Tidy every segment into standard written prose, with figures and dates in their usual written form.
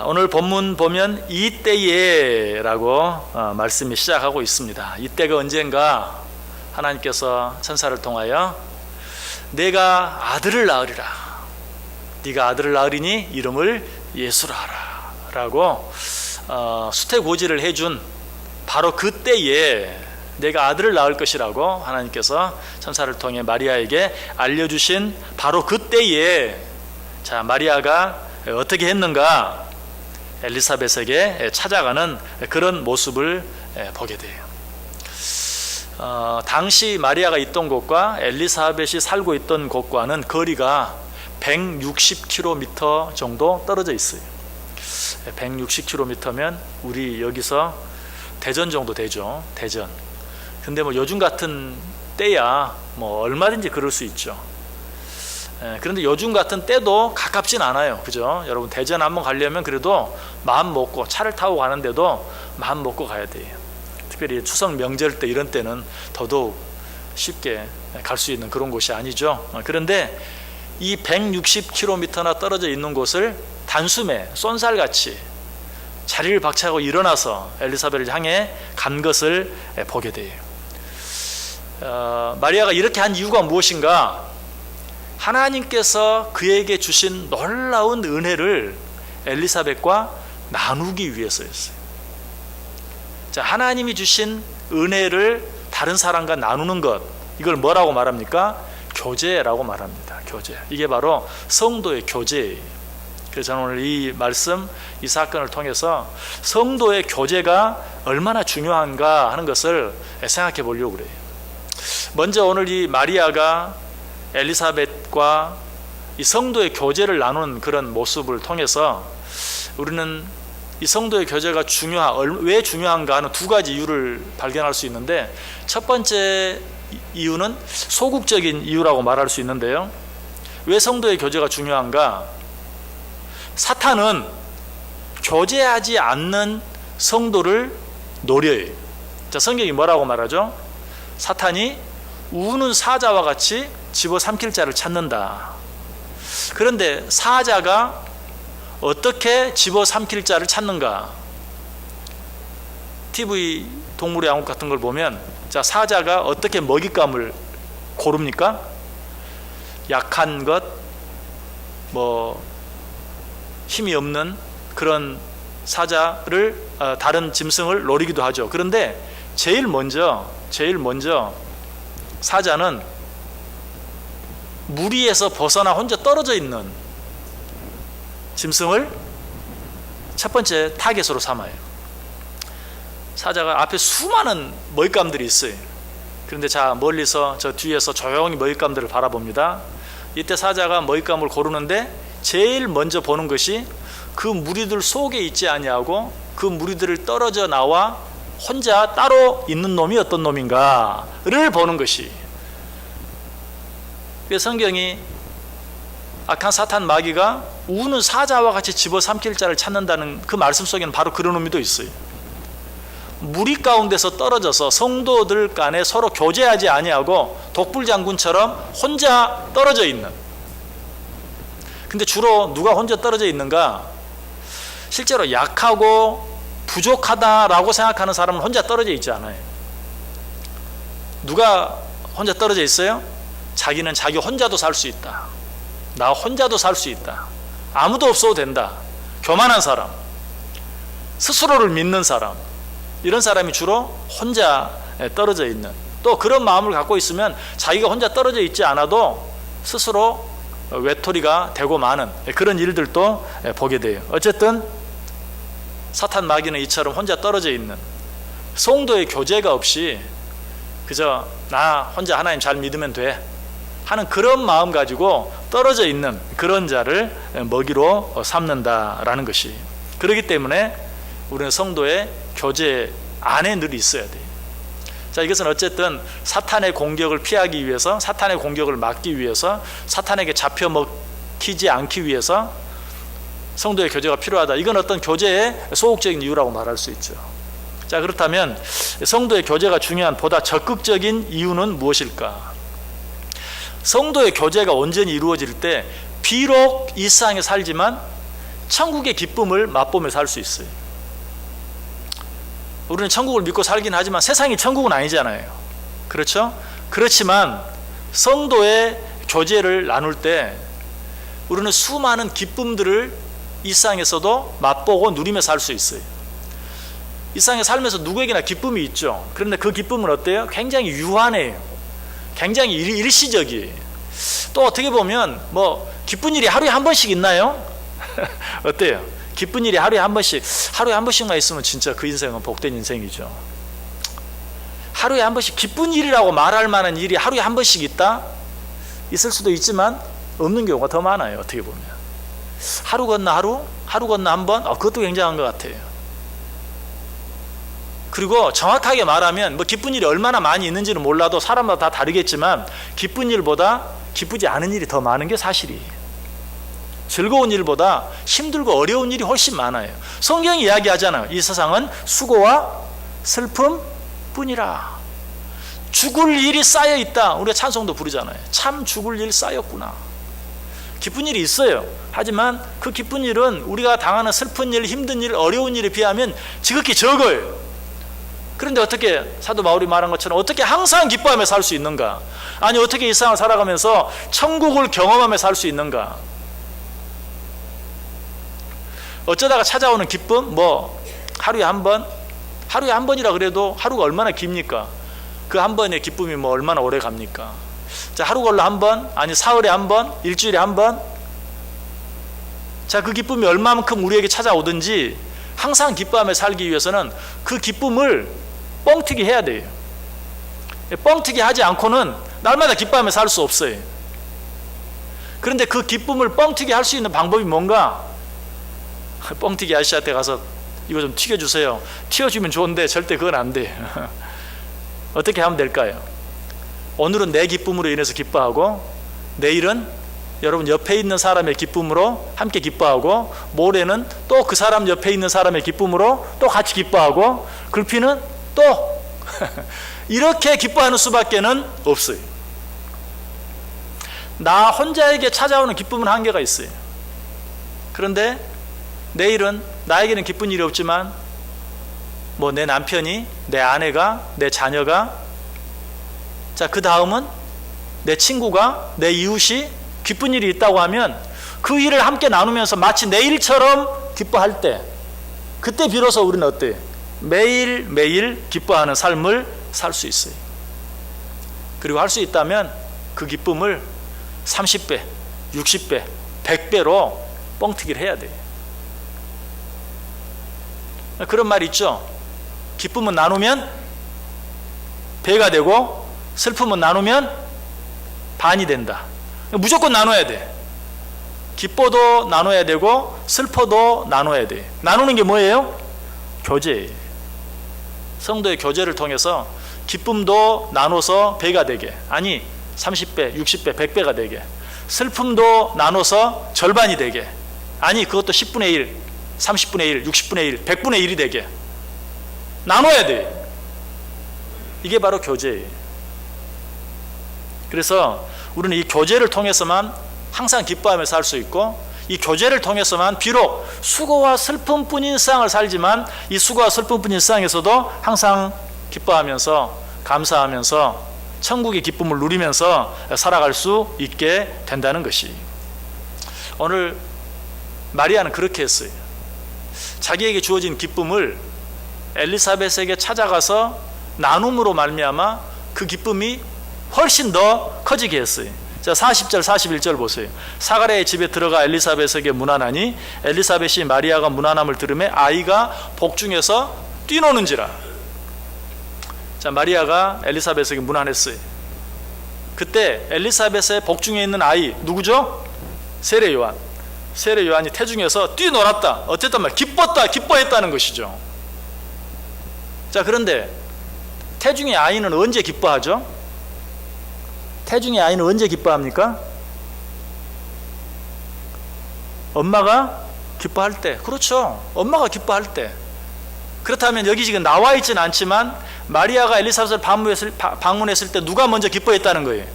오늘 본문 보면 이때에 라고 말씀이 시작하고 있습니다. 이때가 언젠가 하나님께서 천사를 통하여 내가 아들을 낳으리라. 네가 아들을 낳으리니 이름을 예수라 하라 라고 수태고지를 해준 바로 그때에 내가 아들을 낳을 것이라고 하나님께서 천사를 통해 마리아에게 알려주신 바로 그때에 자, 마리아가 어떻게 했는가? 엘리사벳에게 찾아가는 그런 모습을 보게 돼요. 당시 마리아가 있던 곳과 엘리사벳이 살고 있던 곳과는 거리가 160km 정도 떨어져 있어요. 160km면 우리 여기서 대전 정도 되죠. 대전. 근데 뭐 요즘 같은 때야 뭐 얼마든지 그럴 수 있죠. 그런데 요즘 같은 때도 가깝진 않아요. 그죠? 여러분 대전 한번 가려면 그래도 마음 먹고 차를 타고 가는데도 마음 먹고 가야 돼요. 특별히 추석 명절 때 이런 때는 더더욱 쉽게 갈 수 있는 그런 곳이 아니죠. 그런데 이 160km나 떨어져 있는 곳을 단숨에 쏜살같이 자리를 박차고 일어나서 엘리사벳을 향해 간 것을 보게 돼요. 마리아가 이렇게 한 이유가 무엇인가? 하나님께서 그에게 주신 놀라운 은혜를 엘리사벳과 나누기 위해서였어요. 자, 하나님이 주신 은혜를 다른 사람과 나누는 것, 이걸 뭐라고 말합니까? 교제라고 말합니다. 교제. 이게 바로 성도의 교제예요. 그래서 저는 오늘 이 말씀, 이 사건을 통해서 성도의 교제가 얼마나 중요한가 하는 것을 생각해 보려고 그래요. 먼저 오늘 이 마리아가 엘리사벳과 이 성도의 교제를 나누는 그런 모습을 통해서 우리는 이 성도의 교제가 왜 중요한가 하는 두 가지 이유를 발견할 수 있는데, 첫 번째 이유는 소극적인 이유라고 말할 수 있는데요. 왜 성도의 교제가 중요한가? 사탄은 교제하지 않는 성도를 노려요. 자, 성경이 뭐라고 말하죠? 사탄이 우는 사자와 같이 집어삼킬 자를 찾는다. 그런데 사자가 어떻게 집어삼킬 자를 찾는가? TV 동물의 왕국 같은 걸 보면, 자, 사자가 어떻게 먹잇감을 고릅니까? 약한 것, 뭐 힘이 없는 그런 사자를, 다른 짐승을 노리기도 하죠. 그런데 제일 먼저 사자는 무리에서 벗어나 혼자 떨어져 있는 짐승을 첫 번째 타겟으로 삼아요. 사자가 앞에 수많은 먹잇감들이 있어요. 그런데 자, 멀리서 저 뒤에서 조용히 먹잇감들을 바라봅니다. 이때 사자가 먹잇감을 고르는데 제일 먼저 보는 것이 그 무리들 속에 있지 아니하고 그 무리들을 떨어져 나와 혼자 따로 있는 놈이 어떤 놈인가를 보는 것이. 그래서 성경이 악한 사탄 마귀가 우는 사자와 같이 집어삼킬 자를 찾는다는 그 말씀 속에는 바로 그런 의미도 있어요. 무리 가운데서 떨어져서 성도들 간에 서로 교제하지 아니하고 독불장군처럼 혼자 떨어져 있는. 근데 주로 누가 혼자 떨어져 있는가? 실제로 약하고 부족하다라고 생각하는 사람은 혼자 떨어져 있지 않아요. 누가 혼자 떨어져 있어요? 자기는 자기 혼자도 살 수 있다. 나 혼자도 살 수 있다. 아무도 없어도 된다. 교만한 사람, 스스로를 믿는 사람, 이런 사람이 주로 혼자 떨어져 있는, 또 그런 마음을 갖고 있으면 자기가 혼자 떨어져 있지 않아도 스스로 외톨이가 되고 마는 그런 일들도 보게 돼요. 어쨌든 사탄 마귀는 이처럼 혼자 떨어져 있는, 성도의 교제가 없이 그저 나 혼자 하나님 잘 믿으면 돼 하는 그런 마음 가지고 떨어져 있는 그런 자를 먹이로 삼는다라는 것이. 그렇기 때문에 우리는 성도의 교제 안에 늘 있어야 돼요. 자, 이것은 어쨌든 사탄의 공격을 피하기 위해서, 사탄의 공격을 막기 위해서, 사탄에게 잡혀 먹히지 않기 위해서 성도의 교제가 필요하다. 이건 어떤 교제의 소극적인 이유라고 말할 수 있죠. 자, 그렇다면 성도의 교제가 중요한 보다 적극적인 이유는 무엇일까? 성도의 교제가 온전히 이루어질 때 비록 이 세상에 살지만 천국의 기쁨을 맛보며 살 수 있어요. 우리는 천국을 믿고 살긴 하지만 세상이 천국은 아니잖아요. 그렇죠? 그렇지만 성도의 교제를 나눌 때 우리는 수많은 기쁨들을 이 세상에서도 맛보고 누리며 살 수 있어요. 이 세상에 살면서 누구에게나 기쁨이 있죠. 그런데 그 기쁨은 어때요? 굉장히 유한해요. 굉장히 일시적이에요. 또 어떻게 보면 뭐 기쁜 일이 하루에 한 번씩 있나요? 어때요? 기쁜 일이 하루에 한 번씩만 있으면 진짜 그 인생은 복된 인생이죠. 하루에 한 번씩 기쁜 일이라고 말할 만한 일이 하루에 한 번씩 있다? 있을 수도 있지만 없는 경우가 더 많아요. 어떻게 보면 하루 건너 하루 건너 한 번, 그것도 굉장한 것 같아요. 그리고 정확하게 말하면 뭐 기쁜 일이 얼마나 많이 있는지는 몰라도 사람마다 다 다르겠지만 기쁜 일보다 기쁘지 않은 일이 더 많은 게 사실이에요. 즐거운 일보다 힘들고 어려운 일이 훨씬 많아요. 성경이 이야기하잖아요. 이 세상은 수고와 슬픔뿐이라. 죽을 일이 쌓여 있다. 우리가 찬송도 부르잖아요. 참 죽을 일 쌓였구나. 기쁜 일이 있어요. 하지만 그 기쁜 일은 우리가 당하는 슬픈 일, 힘든 일, 어려운 일에 비하면 지극히 적어요. 그런데 어떻게 사도 바울이 말한 것처럼 어떻게 항상 기뻐하며 살 수 있는가? 아니 어떻게 이 세상을 살아가면서 천국을 경험하며 살 수 있는가? 어쩌다가 찾아오는 기쁨? 뭐 하루에 한 번이라 그래도 하루가 얼마나 깁니까? 그 한 번의 기쁨이 뭐 얼마나 오래 갑니까? 자, 하루 걸러 한 번, 아니 사흘에 한 번, 일주일에 한 번. 자, 그 기쁨이 얼마만큼 우리에게 찾아오든지 항상 기뻐하며 살기 위해서는 그 기쁨을 뻥튀기 해야 돼요. 뻥튀기 하지 않고는 날마다 기뻐하며 살 수 없어요. 그런데 그 기쁨을 뻥튀기 할 수 있는 방법이 뭔가? 뻥튀기 아저씨한테 가서 이거 좀 튀겨주세요. 튀어주면 좋은데 절대 그건 안 돼. 어떻게 하면 될까요? 오늘은 내 기쁨으로 인해서 기뻐하고 내일은 여러분 옆에 있는 사람의 기쁨으로 함께 기뻐하고 모레는 또 그 사람 옆에 있는 사람의 기쁨으로 또 같이 기뻐하고 글피는 또 이렇게 기뻐하는 수밖에는 없어요. 나 혼자에게 찾아오는 기쁨은 한계가 있어요. 그런데 내일은 나에게는 기쁜 일이 없지만 뭐 내 남편이, 내 아내가, 내 자녀가, 자, 그 다음은 내 친구가, 내 이웃이 기쁜 일이 있다고 하면 그 일을 함께 나누면서 마치 내 일처럼 기뻐할 때 그때 비로소 우리는 어때요? 매일매일 기뻐하는 삶을 살 수 있어요. 그리고 할 수 있다면 그 기쁨을 30배, 60배, 100배로 뻥튀기를 해야 돼요. 그런 말 있죠. 기쁨은 나누면 배가 되고 슬픔은 나누면 반이 된다. 무조건 나눠야 돼. 기뻐도 나눠야 되고 슬퍼도 나눠야 돼. 나누는 게 뭐예요? 교제예요. 성도의 교제를 통해서 기쁨도 나눠서 배가 되게, 아니 30배, 60배, 100배가 되게, 슬픔도 나눠서 절반이 되게, 아니 그것도 10분의 1, 30분의 1, 60분의 1, 100분의 1이 되게 나눠야 돼. 이게 바로 교제예요. 그래서 우리는 이 교제를 통해서만 항상 기뻐하며 살 수 있고 이 교제를 통해서만 비록 수고와 슬픔뿐인 세상을 살지만 이 수고와 슬픔뿐인 세상에서도 항상 기뻐하면서 감사하면서 천국의 기쁨을 누리면서 살아갈 수 있게 된다는 것이, 오늘 마리아는 그렇게 했어요. 자기에게 주어진 기쁨을 엘리사벳에게 찾아가서 나눔으로 말미암아 그 기쁨이 훨씬 더 커지게 했어요. 자, 40절 41절 보세요. 사가랴의 집에 들어가 엘리사벳에게 문안하니 엘리사벳이 마리아가 문안함을 들으매 아이가 복중에서 뛰노는지라. 자, 마리아가 엘리사벳에게 문안했어요. 그때 엘리사벳의 복중에 있는 아이 누구죠? 세례 요한. 세례 요한이 태중에서 뛰놀았다. 어쨌든 말 기뻤다, 기뻐했다는 것이죠. 자, 그런데 태중의 아이는 언제 기뻐하죠? 태중의 아이는 언제 기뻐합니까? 엄마가 기뻐할 때. 그렇죠. 엄마가 기뻐할 때. 그렇다면 여기 지금 나와 있지는 않지만 마리아가 엘리사벳을 방문했을 때 누가 먼저 기뻐했다는 거예요?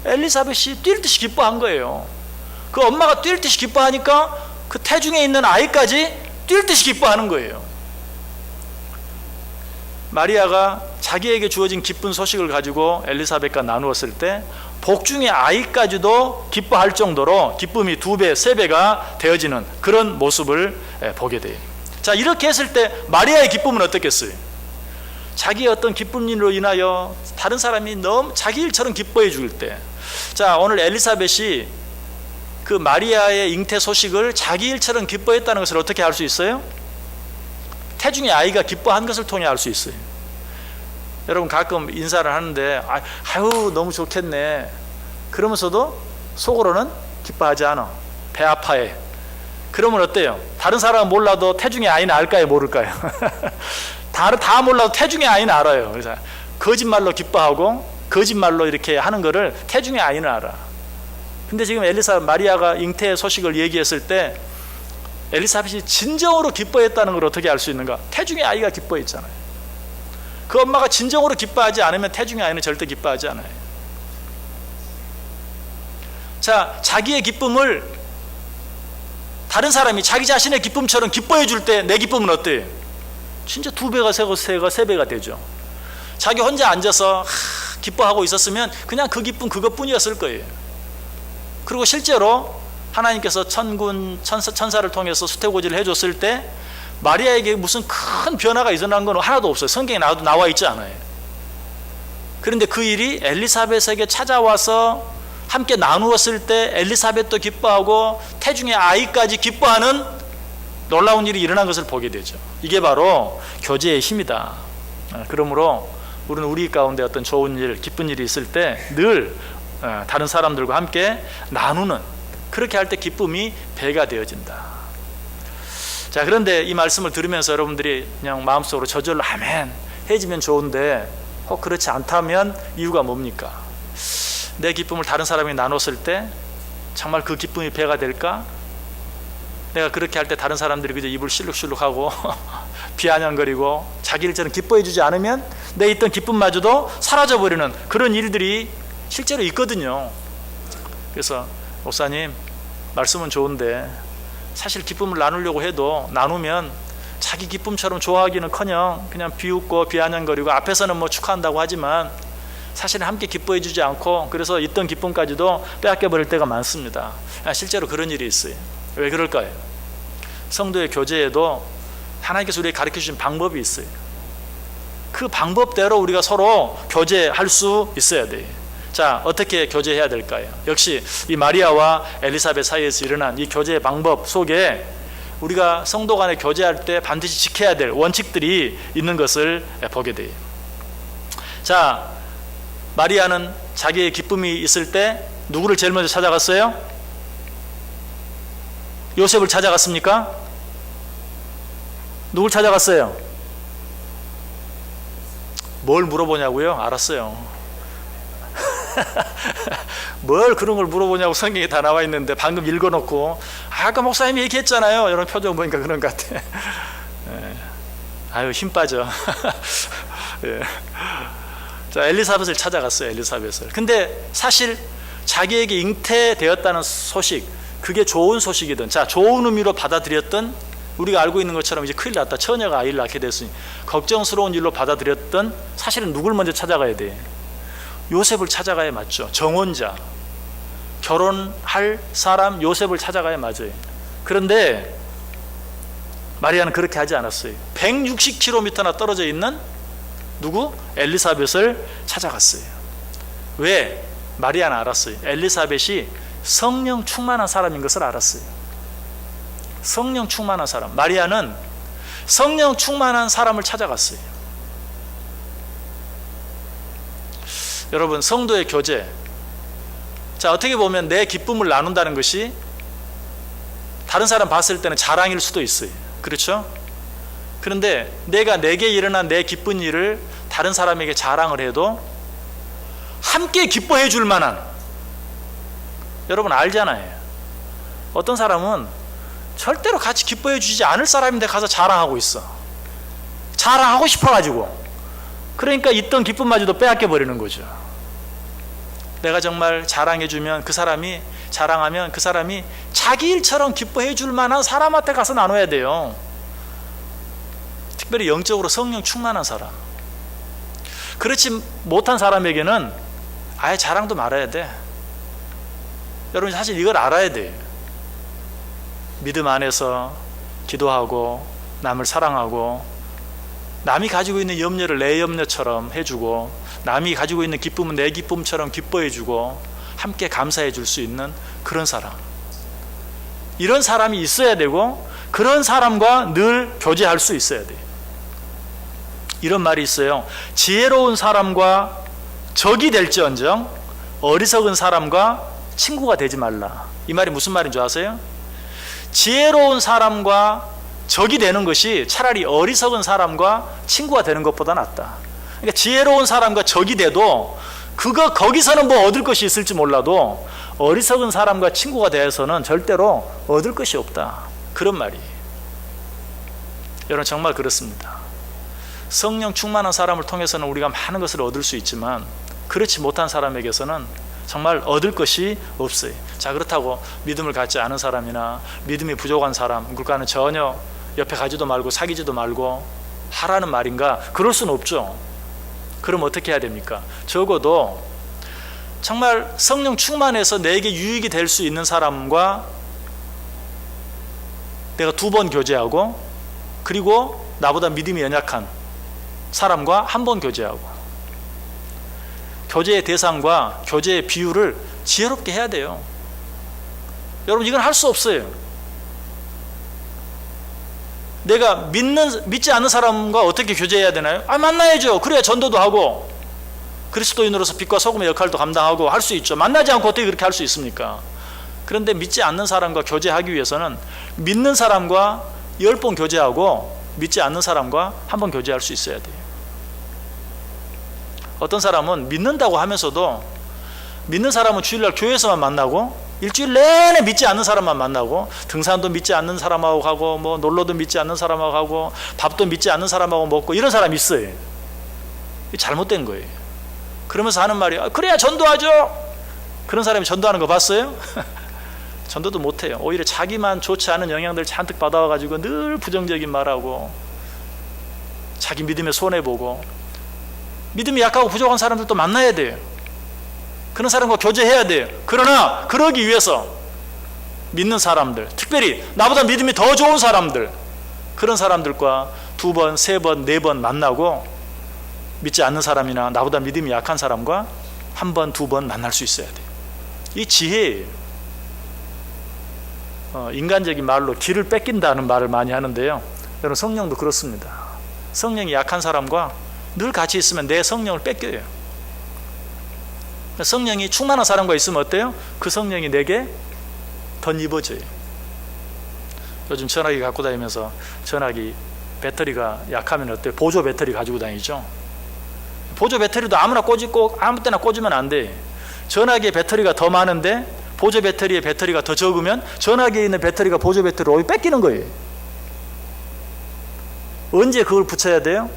엘리사벳이 뛸 듯이 기뻐한 거예요. 그 엄마가 뛸 듯이 기뻐하니까 그 태중에 있는 아이까지 뛸 듯이 기뻐하는 거예요. 마리아가 자기에게 주어진 기쁜 소식을 가지고 엘리사벳과 나누었을 때 복중의 아이까지도 기뻐할 정도로 기쁨이 2배, 3배가 되어지는 그런 모습을 보게 돼요. 자, 이렇게 했을 때 마리아의 기쁨은 어떻겠어요? 자기의 어떤 기쁜 일로 인하여 다른 사람이 너무 자기 일처럼 기뻐해 줄 때, 자, 오늘 엘리사벳이 그 마리아의 잉태 소식을 자기 일처럼 기뻐했다는 것을 어떻게 알 수 있어요? 태중의 아이가 기뻐한 것을 통해 알 수 있어요. 여러분 가끔 인사를 하는데 아유 너무 좋겠네 그러면서도 속으로는 기뻐하지 않아. 배 아파해. 그러면 어때요? 다른 사람은 몰라도 태중의 아이는 알까요? 모를까요? 다 몰라도 태중의 아이는 알아요. 그래서 거짓말로 기뻐하고 거짓말로 이렇게 하는 거를 태중의 아이는 알아. 근데 지금 마리아가 잉태의 소식을 얘기했을 때 엘리사벳이 진정으로 기뻐했다는 걸 어떻게 알 수 있는가? 태중의 아이가 기뻐했잖아요. 그 엄마가 진정으로 기뻐하지 않으면 태중의 아이는 절대 기뻐하지 않아요. 자, 자기의 기쁨을 다른 사람이 자기 자신의 기쁨처럼 기뻐해 줄 때 내 기쁨은 어때요? 진짜 2배가, 3배가 되죠. 자기 혼자 앉아서 기뻐하고 있었으면 그냥 그 기쁨 그것뿐이었을 거예요. 그리고 실제로 하나님께서 천사를 통해서 수태고지를 해줬을 때 마리아에게 무슨 큰 변화가 일어난 건 하나도 없어요. 성경에 나와 있지 않아요. 그런데 그 일이 엘리사벳에게 찾아와서 함께 나누었을 때 엘리사벳도 기뻐하고 태중의 아이까지 기뻐하는 놀라운 일이 일어난 것을 보게 되죠. 이게 바로 교제의 힘이다. 그러므로 우리는 우리 가운데 어떤 좋은 일, 기쁜 일이 있을 때 늘 다른 사람들과 함께 나누는, 그렇게 할 때 기쁨이 배가 되어진다. 자, 그런데 이 말씀을 들으면서 여러분들이 그냥 마음속으로 저절로 아멘 해지면 좋은데 혹 그렇지 않다면 이유가 뭡니까? 내 기쁨을 다른 사람이 나눴을 때 정말 그 기쁨이 배가 될까? 내가 그렇게 할 때 다른 사람들이 그저 입을 실룩실룩하고 비아냥거리고 자기 일처럼 기뻐해 주지 않으면 내 있던 기쁨마저도 사라져버리는 그런 일들이 실제로 있거든요. 그래서 목사님 말씀은 좋은데 사실 기쁨을 나누려고 해도 나누면 자기 기쁨처럼 좋아하기는커녕 그냥 비웃고 비아냥거리고 앞에서는 뭐 축하한다고 하지만 사실은 함께 기뻐해 주지 않고 그래서 있던 기쁨까지도 빼앗겨버릴 때가 많습니다. 실제로 그런 일이 있어요. 왜 그럴까요? 성도의 교제에도 하나님께서 우리에게 가르쳐 주신 방법이 있어요. 그 방법대로 우리가 서로 교제할 수 있어야 돼요. 자, 어떻게 교제해야 될까요? 역시 이 마리아와 엘리사벳 사이에서 일어난 이 교제의 방법 속에 우리가 성도 간에 교제할 때 반드시 지켜야 될 원칙들이 있는 것을 보게 돼요. 자, 마리아는 자기의 기쁨이 있을 때 누구를 제일 먼저 찾아갔어요? 요셉을 찾아갔습니까? 누굴 찾아갔어요? 뭘 물어보냐고요? 알았어요. 뭘 그런 걸 물어보냐고 성경에 다 나와 있는데 방금 읽어놓고 아까 목사님이 얘기했잖아요. 이런 표정 보니까 그런 것 같아. 아유 힘 빠져. 예. 자, 엘리사벳을 찾아갔어요. 엘리사벳을. 근데 사실 자기에게 잉태되었다는 소식, 그게 좋은 소식이든, 자, 좋은 의미로 받아들였던, 우리가 알고 있는 것처럼 이제 큰일 났다, 처녀가 아이를 낳게 됐으니 걱정스러운 일로 받아들였던, 사실은 누굴 먼저 찾아가야 돼? 요셉을 찾아가야 맞죠. 정혼자, 결혼할 사람 요셉을 찾아가야 맞아요. 그런데 마리아는 그렇게 하지 않았어요. 160km나 떨어져 있는 누구? 엘리사벳을 찾아갔어요. 왜? 마리아는 알았어요. 엘리사벳이 성령 충만한 사람인 것을 알았어요. 성령 충만한 사람. 마리아는 성령 충만한 사람을 찾아갔어요. 여러분, 성도의 교제. 자, 어떻게 보면 내 기쁨을 나눈다는 것이 다른 사람 봤을 때는 자랑일 수도 있어요. 그렇죠? 그런데 내가 내게 일어난 내 기쁜 일을 다른 사람에게 자랑을 해도 함께 기뻐해 줄 만한, 여러분 알잖아요. 어떤 사람은 절대로 같이 기뻐해 주지 않을 사람인데 가서 자랑하고 있어. 자랑하고 싶어가지고. 그러니까 있던 기쁨마저도 빼앗겨 버리는 거죠. 내가 정말 자랑해주면 그 사람이, 자랑하면 그 사람이 자기 일처럼 기뻐해 줄 만한 사람한테 가서 나눠야 돼요. 특별히 영적으로 성령 충만한 사람. 그렇지 못한 사람에게는 아예 자랑도 말아야 돼. 여러분 사실 이걸 알아야 돼요. 믿음 안에서 기도하고 남을 사랑하고 남이 가지고 있는 염려를 내 염려처럼 해주고 남이 가지고 있는 기쁨은 내 기쁨처럼 기뻐해주고 함께 감사해 줄 수 있는 그런 사람, 이런 사람이 있어야 되고 그런 사람과 늘 교제할 수 있어야 돼요. 이런 말이 있어요. 지혜로운 사람과 적이 될지언정 어리석은 사람과 친구가 되지 말라. 이 말이 무슨 말인 줄 아세요? 지혜로운 사람과 적이 되는 것이 차라리 어리석은 사람과 친구가 되는 것보다 낫다. 그러니까 지혜로운 사람과 적이 돼도 거기서는 뭐 얻을 것이 있을지 몰라도 어리석은 사람과 친구가 되어서는 절대로 얻을 것이 없다. 그런 말이에요. 여러분 정말 그렇습니다. 성령 충만한 사람을 통해서는 우리가 많은 것을 얻을 수 있지만 그렇지 못한 사람에게서는 정말 얻을 것이 없어요. 자, 그렇다고 믿음을 갖지 않은 사람이나 믿음이 부족한 사람, 그러니까는 전혀 옆에 가지도 말고 사귀지도 말고 하라는 말인가? 그럴 수는 없죠. 그럼 어떻게 해야 됩니까? 적어도 정말 성령 충만해서 내게 유익이 될 수 있는 사람과 내가 2번 교제하고, 그리고 나보다 믿음이 연약한 사람과 1번 교제하고, 교제의 대상과 교제의 비율을 지혜롭게 해야 돼요. 여러분 이건 할 수 없어요. 내가 믿지 않는 사람과 어떻게 교제해야 되나요? 만나야죠. 그래야 전도도 하고 그리스도인으로서 빛과 소금의 역할도 감당하고 할 수 있죠. 만나지 않고 어떻게 그렇게 할 수 있습니까? 그런데 믿지 않는 사람과 교제하기 위해서는 믿는 사람과 10번 교제하고 믿지 않는 사람과 1번 교제할 수 있어야 돼요. 어떤 사람은 믿는다고 하면서도 믿는 사람은 주일날 교회에서만 만나고 일주일 내내 믿지 않는 사람만 만나고 등산도 믿지 않는 사람하고 가고 뭐 놀러도 믿지 않는 사람하고 가고 밥도 믿지 않는 사람하고 먹고 이런 사람이 있어요. 이게 잘못된 거예요. 그러면서 하는 말이 그래야 전도하죠. 그런 사람이 전도하는 거 봤어요? 전도도 못해요. 오히려 자기만 좋지 않은 영향들 잔뜩 받아와가지고 늘 부정적인 말하고 자기 믿음에 손해보고, 믿음이 약하고 부족한 사람들도 만나야 돼요. 그런 사람과 교제해야 돼요. 그러나 그러기 위해서 믿는 사람들, 특별히 나보다 믿음이 더 좋은 사람들, 그런 사람들과 2번, 3번, 4번 만나고 믿지 않는 사람이나 나보다 믿음이 약한 사람과 1번, 2번 만날 수 있어야 돼요. 이 지혜예요. 인간적인 말로 기를 뺏긴다는 말을 많이 하는데요. 여러분 성령도 그렇습니다. 성령이 약한 사람과 늘 같이 있으면 내 성령을 뺏겨요. 성령이 충만한 사람과 있으면 어때요? 그 성령이 내게 덧입어져요. 요즘 전화기 갖고 다니면서 전화기 배터리가 약하면 어때요? 보조 배터리 가지고 다니죠. 보조 배터리도 아무나 꽂고 아무 때나 꽂으면 안 돼. 전화기에 배터리가 더 많은데 보조 배터리에 배터리가 더 적으면 전화기에 있는 배터리가 보조 배터리로 뺏기는 거예요. 언제 그걸 붙여야 돼요?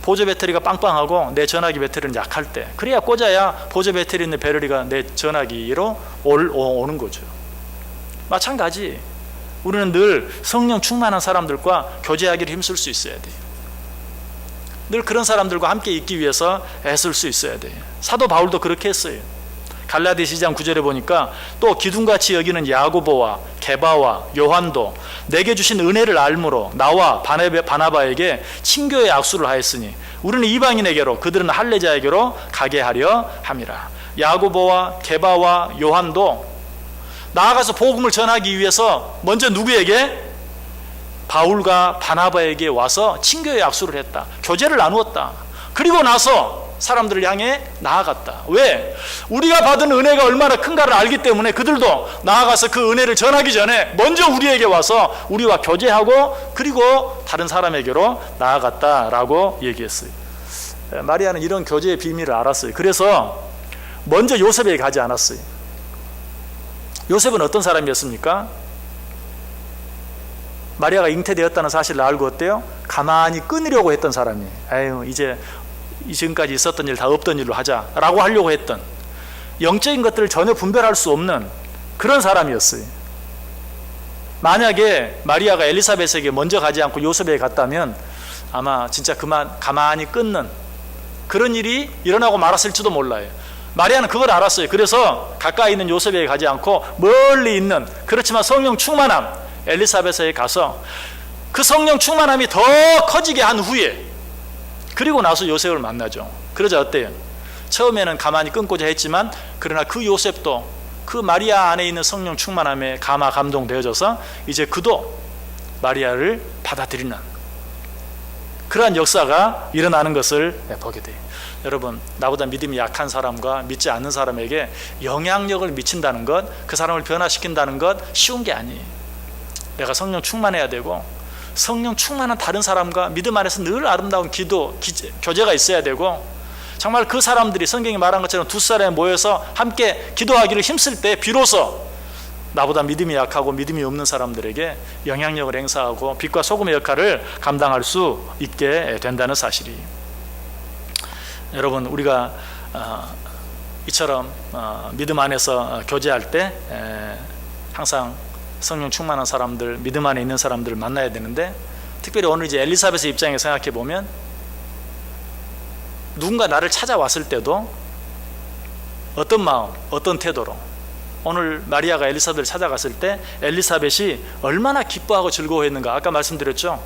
보조 배터리가 빵빵하고 내 전화기 배터리는 약할 때, 그래야 꽂아야 보조 배터리 있는 배터리가 내 전화기로 오는 거죠. 마찬가지 우리는 늘 성령 충만한 사람들과 교제하기를 힘쓸 수 있어야 돼요. 늘 그런 사람들과 함께 있기 위해서 애쓸 수 있어야 돼요. 사도 바울도 그렇게 했어요. 갈라디아 2장 9절에 보니까 또 기둥같이 여기는 야고보와 게바와 요한도 내게 주신 은혜를 알므로 나와 바나바에게 친교의 악수를 하였으니 우리는 이방인에게로 그들은 할례자에게로 가게 하려 함이라. 야고보와 게바와 요한도 나아가서 복음을 전하기 위해서 먼저 누구에게? 바울과 바나바에게 와서 친교의 악수를 했다. 교제를 나누었다. 그리고 나서 사람들을 향해 나아갔다. 왜? 우리가 받은 은혜가 얼마나 큰가를 알기 때문에 그들도 나아가서 그 은혜를 전하기 전에 먼저 우리에게 와서 우리와 교제하고 그리고 다른 사람에게로 나아갔다라고 얘기했어요. 마리아는 이런 교제의 비밀을 알았어요. 그래서 먼저 요셉에게 가지 않았어요. 요셉은 어떤 사람이었습니까? 마리아가 잉태되었다는 사실을 알고 어때요? 가만히 끊으려고 했던 사람이에요. 아유, 이제 지금까지 있었던 일 다 없던 일로 하자라고 하려고 했던, 영적인 것들을 전혀 분별할 수 없는 그런 사람이었어요. 만약에 마리아가 엘리사벳에게 먼저 가지 않고 요셉에게 갔다면 아마 진짜 가만히 끊는 그런 일이 일어나고 말았을지도 몰라요. 마리아는 그걸 알았어요. 그래서 가까이 있는 요셉에게 가지 않고 멀리 있는, 그렇지만 성령 충만함 엘리사벳에게 가서 그 성령 충만함이 더 커지게 한 후에, 그리고 나서 요셉을 만나죠. 그러자 어때요? 처음에는 가만히 끊고자 했지만 그러나 그 요셉도 그 마리아 안에 있는 성령 충만함에 감동되어져서 이제 그도 마리아를 받아들이는 그러한 역사가 일어나는 것을 보게 돼요. 여러분, 나보다 믿음이 약한 사람과 믿지 않는 사람에게 영향력을 미친다는 것, 그 사람을 변화시킨다는 것 쉬운 게 아니에요. 내가 성령 충만해야 되고, 성령 충만한 다른 사람과 믿음 안에서 늘 아름다운 교제가 있어야 되고, 정말 그 사람들이 성경이 말한 것처럼 두 사람이 모여서 함께 기도하기를 힘쓸 때 비로소 나보다 믿음이 약하고 믿음이 없는 사람들에게 영향력을 행사하고 빛과 소금의 역할을 감당할 수 있게 된다는 사실이. 여러분, 우리가 이처럼 믿음 안에서 교제할 때 항상 성령 충만한 사람들, 믿음 안에 있는 사람들을 만나야 되는데, 특별히 오늘 이제 엘리사벳의 입장에 생각해 보면 누군가 나를 찾아왔을 때도 어떤 마음, 어떤 태도로, 오늘 마리아가 엘리사벳을 찾아갔을 때 엘리사벳이 얼마나 기뻐하고 즐거워했는가, 아까 말씀드렸죠.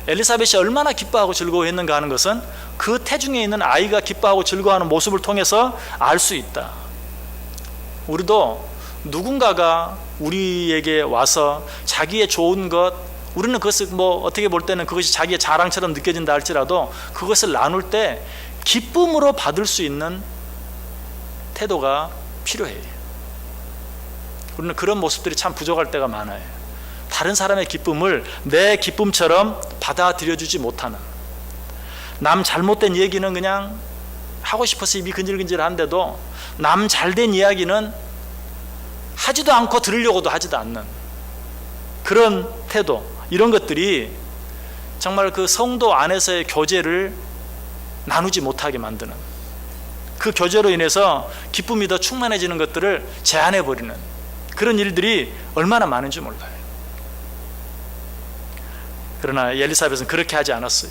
엘리사벳이 얼마나 기뻐하고 즐거워했는가 하는 것은 그 태중에 있는 아이가 기뻐하고 즐거워하는 모습을 통해서 알 수 있다. 우리도 누군가가 우리에게 와서 자기의 좋은 것, 우리는 그것을 어떻게 볼 때는 그것이 자기의 자랑처럼 느껴진다 할지라도 그것을 나눌 때 기쁨으로 받을 수 있는 태도가 필요해요. 우리는 그런 모습들이 참 부족할 때가 많아요. 다른 사람의 기쁨을 내 기쁨처럼 받아들여주지 못하는, 남 잘못된 얘기는 그냥 하고 싶어서 입이 근질근질한데도 남 잘된 이야기는 하지도 않고 들으려고도 하지도 않는 그런 태도, 이런 것들이 정말 그 성도 안에서의 교제를 나누지 못하게 만드는, 그 교제로 인해서 기쁨이 더 충만해지는 것들을 제한해버리는 그런 일들이 얼마나 많은지 몰라요. 그러나 엘리사벳은 그렇게 하지 않았어요.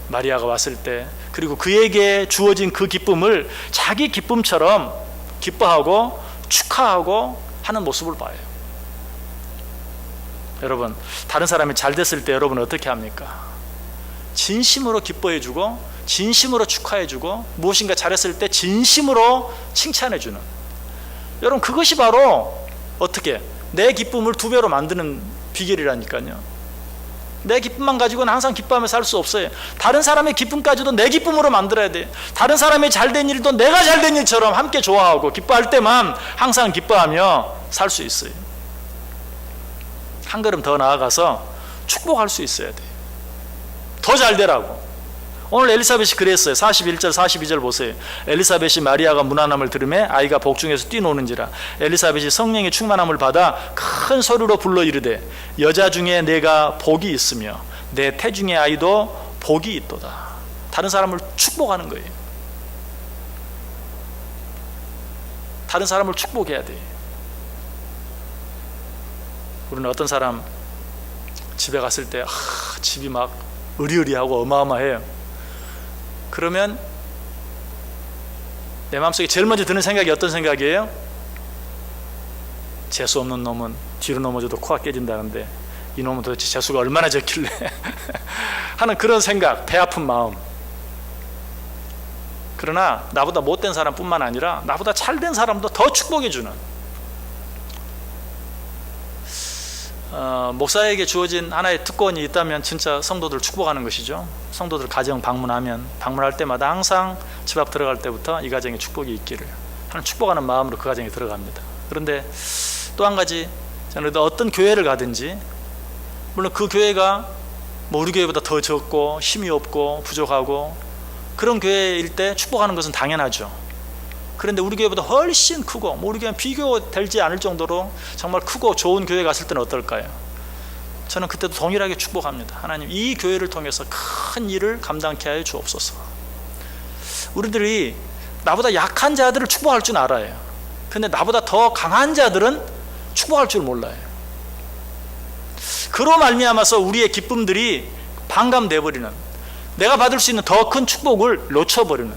마리아가 왔을 때, 그리고 그에게 주어진 그 기쁨을 자기 기쁨처럼 기뻐하고 축하하고 하는 모습을 봐요. 여러분, 다른 사람이 잘 됐을 때 여러분은 어떻게 합니까? 진심으로 기뻐해주고 진심으로 축하해주고 무엇인가 잘했을 때 진심으로 칭찬해주는, 여러분 그것이 바로 어떻게 내 기쁨을 2배로 만드는 비결이라니까요. 내 기쁨만 가지고는 항상 기뻐하며 살 수 없어요. 다른 사람의 기쁨까지도 내 기쁨으로 만들어야 돼. 다른 사람의 잘된 일도 내가 잘된 일처럼 함께 좋아하고 기뻐할 때만 항상 기뻐하며 살 수 있어요. 한 걸음 더 나아가서 축복할 수 있어야 돼. 더 잘 되라고. 오늘 엘리사벳이 그랬어요. 41절 42절 보세요. 엘리사벳이 마리아가 문안함을 들으매 아이가 복중에서 뛰노는지라. 엘리사벳이 성령의 충만함을 받아 큰 소리로 불러 이르되 여자 중에 내가 복이 있으며 내 태중의 아이도 복이 있도다. 다른 사람을 축복하는 거예요. 다른 사람을 축복해야 돼. 우리는 어떤 사람 집에 갔을 때 집이 막 으리으리하고 어마어마해요. 그러면 내 마음속에 제일 먼저 드는 생각이 어떤 생각이에요? 재수 없는 놈은 뒤로 넘어져도 코가 깨진다는데 이 놈은 도대체 재수가 얼마나 적길래 하는 그런 생각, 배 아픈 마음. 그러나 나보다 못된 사람뿐만 아니라 나보다 잘된 사람도 더 축복해주는, 목사에게 주어진 하나의 특권이 있다면 진짜 성도들 축복하는 것이죠. 성도들 가정 방문할 때마다 항상 집 앞 들어갈 때부터 이 가정에 축복이 있기를 하는 축복하는 마음으로 그 가정에 들어갑니다. 그런데 또 한 가지, 저는 어떤 교회를 가든지, 물론 그 교회가 우리 교회보다 더 적고 힘이 없고 부족하고 그런 교회일 때 축복하는 것은 당연하죠. 그런데 우리 교회보다 훨씬 크고 우리 교회는 비교되지 않을 정도로 정말 크고 좋은 교회 갔을 때는 어떨까요? 저는 그때도 동일하게 축복합니다. 하나님, 이 교회를 통해서 큰 일을 감당케 하여 주옵소서. 우리들이 나보다 약한 자들을 축복할 줄 알아요. 근데 나보다 더 강한 자들은 축복할 줄 몰라요. 그로 말미암아서 우리의 기쁨들이 반감돼 버리는, 내가 받을 수 있는 더 큰 축복을 놓쳐버리는,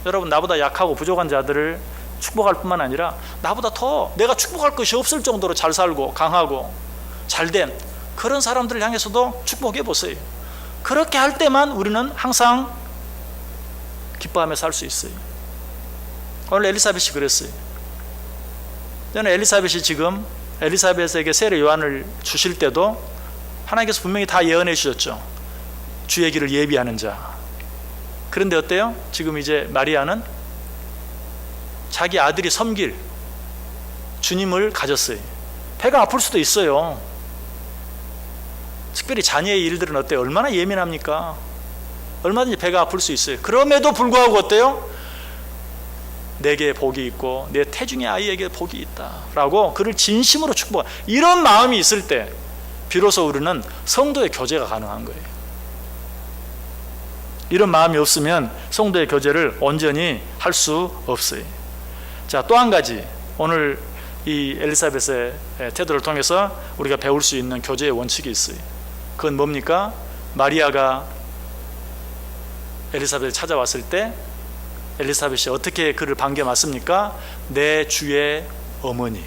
여러분 나보다 약하고 부족한 자들을 축복할 뿐만 아니라 나보다 더 내가 축복할 것이 없을 정도로 잘 살고 강하고 잘된 그런 사람들을 향해서도 축복해 보세요. 그렇게 할 때만 우리는 항상 기뻐하며 살 수 있어요. 오늘 엘리사벳이 그랬어요. 저는 엘리사벳이 지금 엘리사벳에게 세례 요한을 주실 때도 하나님께서 분명히 다 예언해 주셨죠. 주의 길을 예비하는 자. 그런데 어때요? 지금 이제 마리아는 자기 아들이 섬길 주님을 가졌어요. 배가 아플 수도 있어요. 특별히 자녀의 일들은 어때요? 얼마나 예민합니까? 얼마든지 배가 아플 수 있어요. 그럼에도 불구하고 어때요? 내게 복이 있고 내 태중의 아이에게 복이 있다 라고 그를 진심으로 축복한, 이런 마음이 있을 때 비로소 우리는 성도의 교제가 가능한 거예요. 이런 마음이 없으면 성도의 교제를 온전히 할 수 없어요. 자, 또 한 가지 오늘 이 엘리사벳의 태도를 통해서 우리가 배울 수 있는 교제의 원칙이 있어요. 그건 뭡니까? 마리아가 엘리사벳을 찾아왔을 때 엘리사벳이 어떻게 그를 반겨 맞습니까? 내 주의 어머니,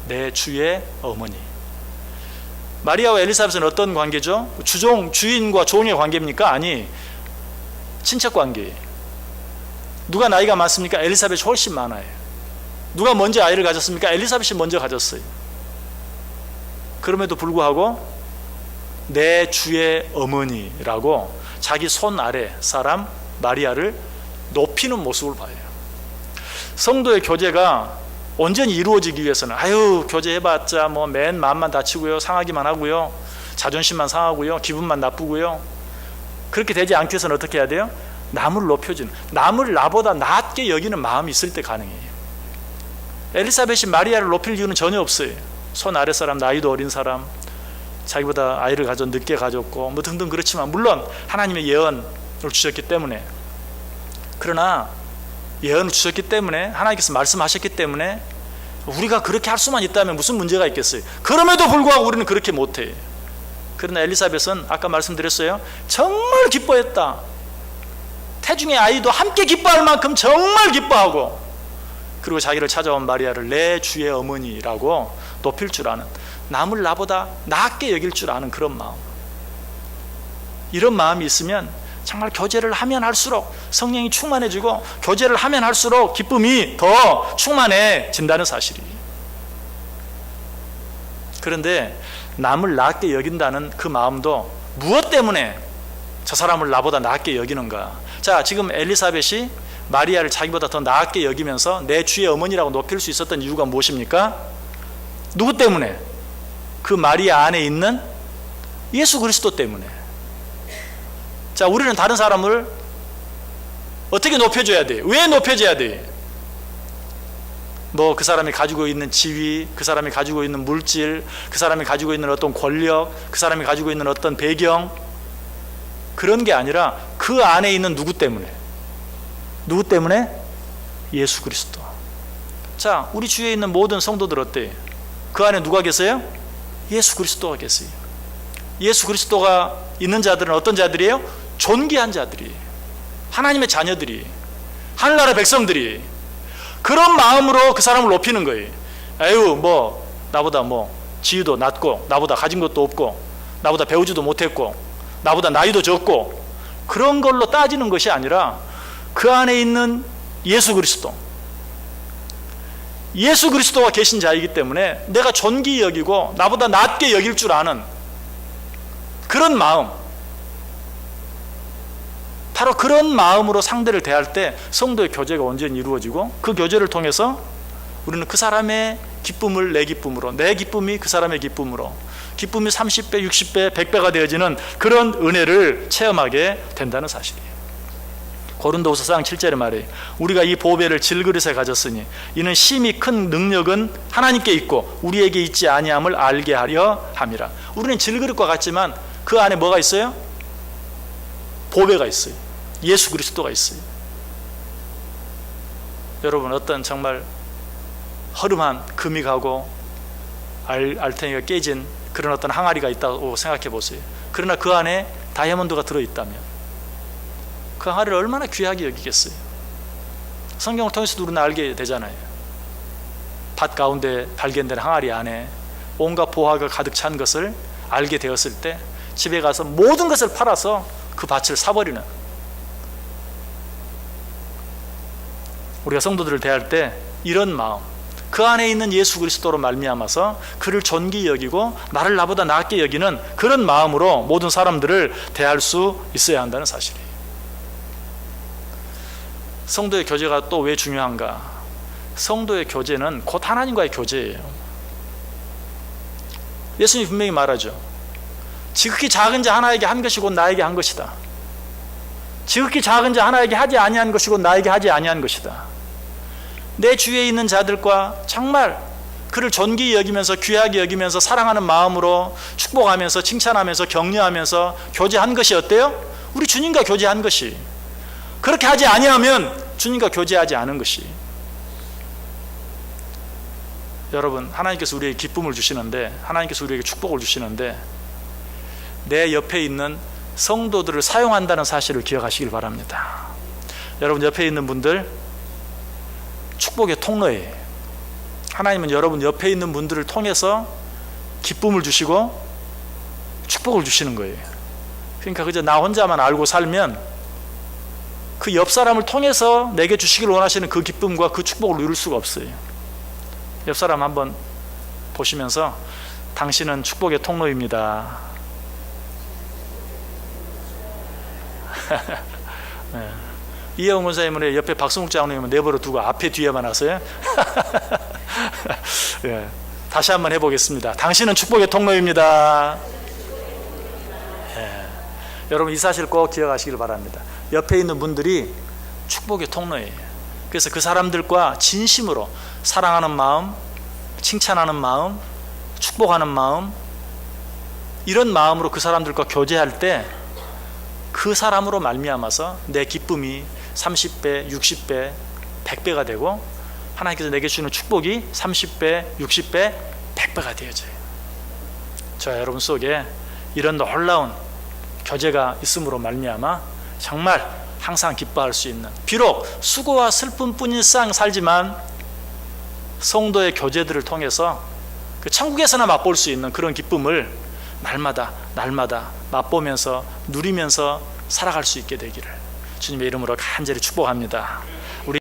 내 주의 어머니. 마리아와 엘리사벳은 어떤 관계죠? 주인과 종의 관계입니까? 아니, 친척 관계. 누가 나이가 많습니까? 엘리사벳이 훨씬 많아요. 누가 먼저 아이를 가졌습니까? 엘리사벳이 먼저 가졌어요. 그럼에도 불구하고 내 주의 어머니라고 자기 손 아래 사람 마리아를 높이는 모습을 봐요. 성도의 교제가 온전히 이루어지기 위해서는 교제해봤자 뭐 맨 마음만 다치고요, 상하기만 하고요, 자존심만 상하고요, 기분만 나쁘고요, 그렇게 되지 않기 위해서는 어떻게 해야 돼요? 남을 높여주는, 남을 나보다 낮게 여기는 마음이 있을 때 가능해요. 엘리사벳이 마리아를 높일 이유는 전혀 없어요. 손 아래 사람, 나이도 어린 사람, 자기보다 아이를 늦게 가졌고 뭐 등등 그렇지만, 물론 하나님의 예언을 주셨기 때문에, 그러나 예언을 주셨기 때문에, 하나님께서 말씀하셨기 때문에 우리가 그렇게 할 수만 있다면 무슨 문제가 있겠어요? 그럼에도 불구하고 우리는 그렇게 못해요. 그러나 엘리사벳은 아까 말씀드렸어요. 정말 기뻐했다. 태중의 아이도 함께 기뻐할 만큼 정말 기뻐하고, 그리고 자기를 찾아온 마리아를 내 주의 어머니라고 높일 줄 아는, 남을 나보다 낮게 여길 줄 아는 그런 마음. 이런 마음이 있으면 정말 교제를 하면 할수록 성령이 충만해지고, 교제를 하면 할수록 기쁨이 더 충만해진다는 사실이에요. 그런데 남을 낮게 여긴다는 그 마음도 무엇 때문에 저 사람을 나보다 낮게 여기는가? 자, 지금 엘리사벳이 마리아를 자기보다 더 낮게 여기면서 내 주의 어머니라고 높일 수 있었던 이유가 무엇입니까? 누구 때문에? 그 마리아 안에 있는 예수 그리스도 때문에. 자, 우리는 다른 사람을 어떻게 높여줘야 돼요? 왜 높여줘야 돼요? 뭐 그 사람이 가지고 있는 지위, 그 사람이 가지고 있는 물질, 그 사람이 가지고 있는 어떤 권력, 그 사람이 가지고 있는 어떤 배경, 그런 게 아니라 그 안에 있는 누구 때문에? 누구 때문에? 예수 그리스도. 자, 우리 주위에 있는 모든 성도들 어때요? 그 안에 누가 계세요? 예수 그리스도가 계세요. 예수 그리스도가 있는 자들은 어떤 자들이에요? 존귀한 자들이, 하나님의 자녀들이, 하늘나라 백성들이. 그런 마음으로 그 사람을 높이는 거예요. 나보다 지위도 낮고, 나보다 가진 것도 없고, 나보다 배우지도 못했고, 나보다 나이도 적고, 그런 걸로 따지는 것이 아니라 그 안에 있는 예수 그리스도, 예수 그리스도가 계신 자이기 때문에 내가 존귀히 여기고 나보다 낮게 여길 줄 아는 그런 마음, 바로 그런 마음으로 상대를 대할 때 성도의 교제가 온전히 이루어지고, 그 교제를 통해서 우리는 그 사람의 기쁨을 내 기쁨으로, 내 기쁨이 그 사람의 기쁨으로, 기쁨이 30배, 60배, 100배가 되어지는 그런 은혜를 체험하게 된다는 사실이에요. 고린도후서 4장 7절에 말해요. 우리가 이 보배를 질그릇에 가졌으니 이는 심히 큰 능력은 하나님께 있고 우리에게 있지 아니함을 알게 하려 함이라. 우리는 질그릇과 같지만 그 안에 뭐가 있어요? 보배가 있어요. 예수 그리스도가 있어요. 여러분, 어떤 정말 허름한 금이 가고 알탱이가 깨진 그런 어떤 항아리가 있다고 생각해 보세요. 그러나 그 안에 다이아몬드가 들어있다면 그 항아리를 얼마나 귀하게 여기겠어요. 성경을 통해서도 우리는 알게 되잖아요. 밭 가운데 발견된 항아리 안에 온갖 보화가 가득 찬 것을 알게 되었을 때 집에 가서 모든 것을 팔아서 그 밭을 사버리는, 우리가 성도들을 대할 때 이런 마음, 그 안에 있는 예수 그리스도로 말미암아서 그를 존귀히 여기고 나를 나보다 낫게 여기는 그런 마음으로 모든 사람들을 대할 수 있어야 한다는 사실이에요. 성도의 교제가 또 왜 중요한가? 성도의 교제는 곧 하나님과의 교제예요. 예수님이 분명히 말하죠. 지극히 작은 자 하나에게 한 것이 곧 나에게 한 것이다. 지극히 작은 자 하나에게 하지 아니한 것이 곧 나에게 하지 아니한 것이다. 내 주위에 있는 자들과 정말 그를 존귀히 여기면서 귀하게 여기면서 사랑하는 마음으로 축복하면서 칭찬하면서 격려하면서 교제한 것이 어때요? 우리 주님과 교제한 것이. 그렇게 하지 아니하면 주님과 교제하지 않은 것이. 여러분, 하나님께서 우리에게 기쁨을 주시는데, 하나님께서 우리에게 축복을 주시는데 내 옆에 있는 성도들을 사용한다는 사실을 기억하시길 바랍니다. 여러분 옆에 있는 분들 축복의 통로예요. 하나님은 여러분 옆에 있는 분들을 통해서 기쁨을 주시고 축복을 주시는 거예요. 그러니까 그저 나 혼자만 알고 살면 그 옆 사람을 통해서 내게 주시길 원하시는 그 기쁨과 그 축복을 누릴 수가 없어요. 옆 사람 한번 보시면서 당신은 축복의 통로입니다. 네. 이혜영 권사님은 옆에 박승욱 장로님은 내버려 두고 앞에 뒤에만 하세요. 네. 다시 한번 해보겠습니다. 당신은 축복의 통로입니다. 네. 여러분 이 사실 꼭 기억하시길 바랍니다. 옆에 있는 분들이 축복의 통로예요. 그래서 그 사람들과 진심으로 사랑하는 마음, 칭찬하는 마음, 축복하는 마음, 이런 마음으로 그 사람들과 교제할 때 그 사람으로 말미암아서 내 기쁨이 30배, 60배, 100배가 되고 하나님께서 내게 주는 축복이 30배, 60배, 100배가 되어져요. 저 여러분 속에 이런 놀라운 교제가 있음으로 말미암아 정말 항상 기뻐할 수 있는, 비록 수고와 슬픔뿐인 세상 살지만 성도의 교제들을 통해서 그 천국에서나 맛볼 수 있는 그런 기쁨을 날마다 맛보면서 누리면서 살아갈 수 있게 되기를 주님의 이름으로 간절히 축복합니다.